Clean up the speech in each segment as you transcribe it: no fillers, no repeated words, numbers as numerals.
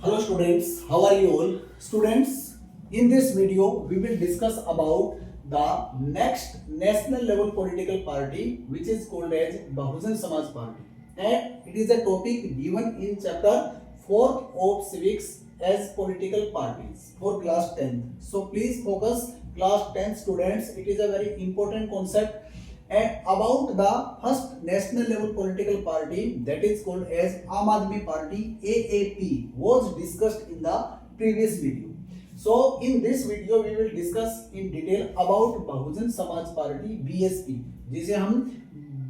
Hello students, how are you all? Students, in this video we will discuss about the next national level political party which is called as Bahujan Samaj Party, and it is a topic given in chapter 4th of civics as political parties for class 10th. So please focus class 10 students, it is a very important concept. And about the first national level political party that is called as Aam Aadmi Party AAP was discussed in the previous video. So in this video we will discuss in detail about Bahujan Samaj party BSP जिसे हम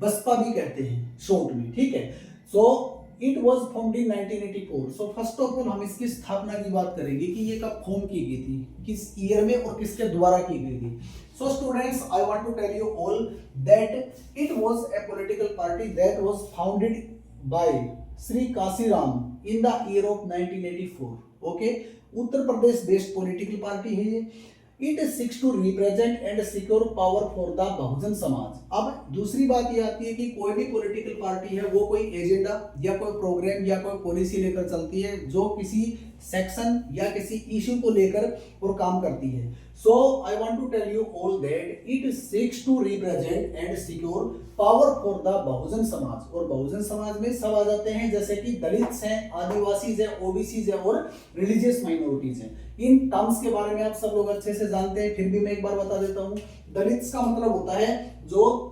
बसपा भी कहते हैं short में, ठीक है. So it was formed in 1984. So first of all हम इसकी स्थापना की बात करेंगे कि ये कब फॉर्म की गई थी, किस ईयर में और किसके द्वारा की गई थी. So students, I want to tell you all that it was a political party that was founded by Sri Kasiram in the year of 1984. Okay, Uttar Pradesh based political party है ये. It seeks to represent and secure power for the Bahujan Samaj. अब दूसरी बात ये आती है कि कोई भी पॉलिटिकल पार्टी है वो कोई एजेंडा या कोई प्रोग्राम या कोई पॉलिसी लेकर चलती है जो किसी सेक्शन या किसी इशू को लेकर और काम करती है. So I want to tell you all that it seeks to represent and secure power for the Bahujan Samaj. और बहुजन समाज में सब आ जाते हैं जैसे कि दलित हैं, आदिवासी हैं, ओबीसी हैं और रिलीजियस माइनॉरिटीज हैं. इन टर्म्स के बारे में आप सब लोग अच्छे से जानते हैं, फिर भी मैं एक बार बता देता हूँ. दलित्स का मतलब होता है जो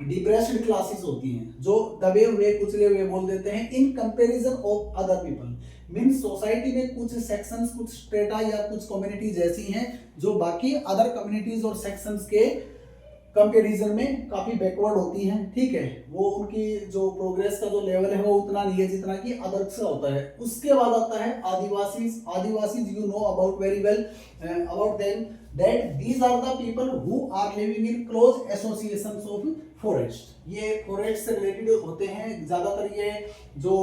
डिप्रेस्ड क्लासेस होती हैं, जो दबे हुए कुचले हुए बोल देते हैं in comparison of other people. Means society में कुछ सेक्शंस, कुछ स्ट्रेटा या कुछ कम्युनिटीज ऐसी हैं जो बाकी अदर कम्युनिटीज और सेक्शंस के कंपैरिजन में काफी बैकवर्ड होती हैं, ठीक है. वो उनकी जो प्रोग्रेस का जो लेवल है वो उतना नहीं है जितना कि अदर्स का होता है. उसके बाद आता है Adivasis. You know about very well about them that these are the people who are living in close associations of forest. ये फॉरेस्ट से रिलेटेड होते हैं ज्यादातर. ये जो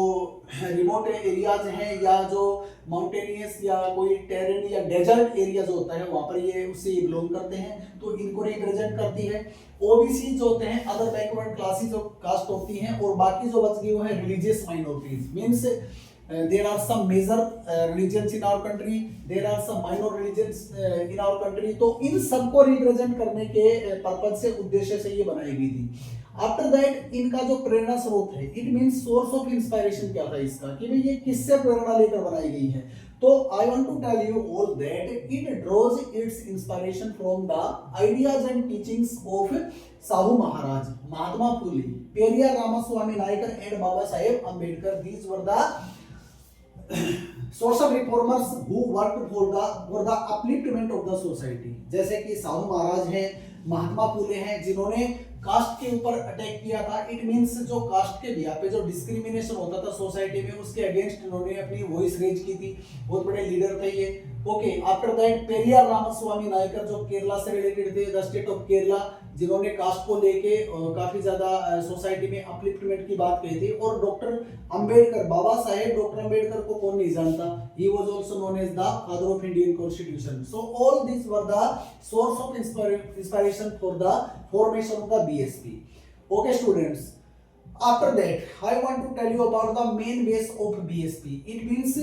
रिमोट एरियाज हैं या जो माउंटेनियस या कोई टेरेन या डेजर्ट एरिया जो होता है वहां पर ये उससे बिलोंग करते हैं, तो इनको रिप्रेजेंट करती है. ओबीसी जो होते हैं अदर बैकवर्ड क्लासेस जो कास्ट होती हैं, और बाकी जो बच गई वो है religious minorities. Means there are some major religions in our country, there are some minor religions in our country. तो इन सबको रिप्रेजेंट करने के पर्पज से, उद्देश्य से ये बनाई गई थी. आफ्टर दैट इनका जो प्रेरणा स्रोत है, it means source of inspiration क्या था इसका, कि भाई ये किससे प्रेरणा लेकर बनाई गई है. तो I want to tell you all that it draws its inspiration from the ideas and teachings of Shahu Maharaj, Mahatma Phule, Periyar Ramaswamy Naicker and Baba Saheb Ambedkar. These were the social reformers who worked for the upliftment of the society. जैसे कि साहू महाराज हैं, महात्मा फुले हैं, जिन्होंने cast के ऊपर attack किया था. It means जो कास्ट के बिहार पे जो डिस्क्रिमिनेशन होता था सोसाइटी में, उसके अगेंस्ट इन्होंने अपनी वॉइस रेज की थी. बहुत बड़े लीडर थे ये. Okay, after that Periyar Ramaswamy Naicker जो केरला से रिलेटेड थे, द स्टेट ऑफ केरला, जिन्होंने कास्ट को लेके काफी ज्यादा सोसाइटी में अपलिफ्टमेंट की बात कही थी. और डॉक्टर अंबेडकर, बाबा साहेब डॉक्टर अंबेडकर को कौन नहीं जानता, he was also known as the father of Indian constitution. So all this were the source of inspiration for the formation of the BSP. Okay students, after that I want to tell you about the main base of BSP. It means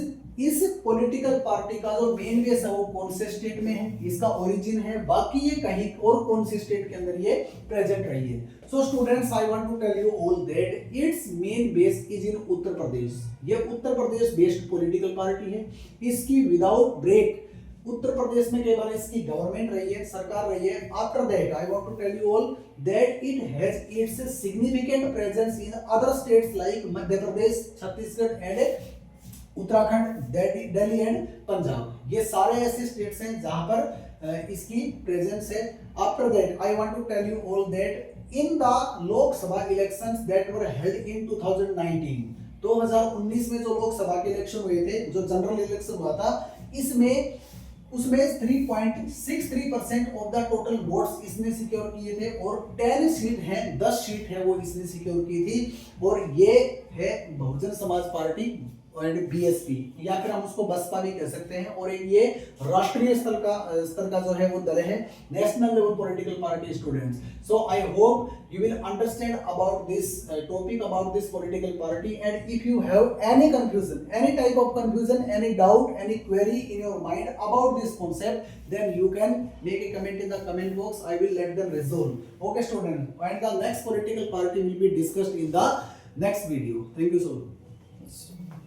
इस political party का जो main base है वो कौन से state में है, इसका ओरिजिन है, बाकी ये कहीं और कौन सी स्टेट के अंदर ये प्रेजेंट रही है. So students, I want to tell you all that its main base is in Uttar Pradesh. ये Uttar Pradesh based political party है. इसकी विदाउट ब्रेक उत्तर प्रदेश में केवल इसकी गवर्नमेंट रही है, सरकार रही है. After that I want to tell you all that it has its significant presence in other states like Madhya Pradesh, Chhattisgarh and Uttarakhand, Delhi and Punjab. ये सारे ऐसे स्टेट्स हैं जहां पर इसकी प्रेजेंस है. After that I want to tell you all that in the Lok Sabha elections that were held in 2019, 2019 में जो लोकसभा के इलेक्शन हुए थे, जो जनरल इलेक्शन हुआ था, उसमें 3.63% ऑफ द टोटल वोट्स इसने सिक्योर किए थे. और 10 सीट है वो इसने सिक्योर की थी. और ये है बहुजन समाज पार्टी और बीएसपी या फिर हम उसको बसपा भी कह सकते हैं, और ये राष्ट्रीय स्तर का जो है वो दल है, national level political party students. So I hope you will understand about this topic, about this political party, and if you have any confusion, any type of confusion, any doubt, any query in your mind about this concept, then you can make a comment in the comment box. I will let them resolve. Okay students, and the next political party will be discussed in the next video. Thank you so much.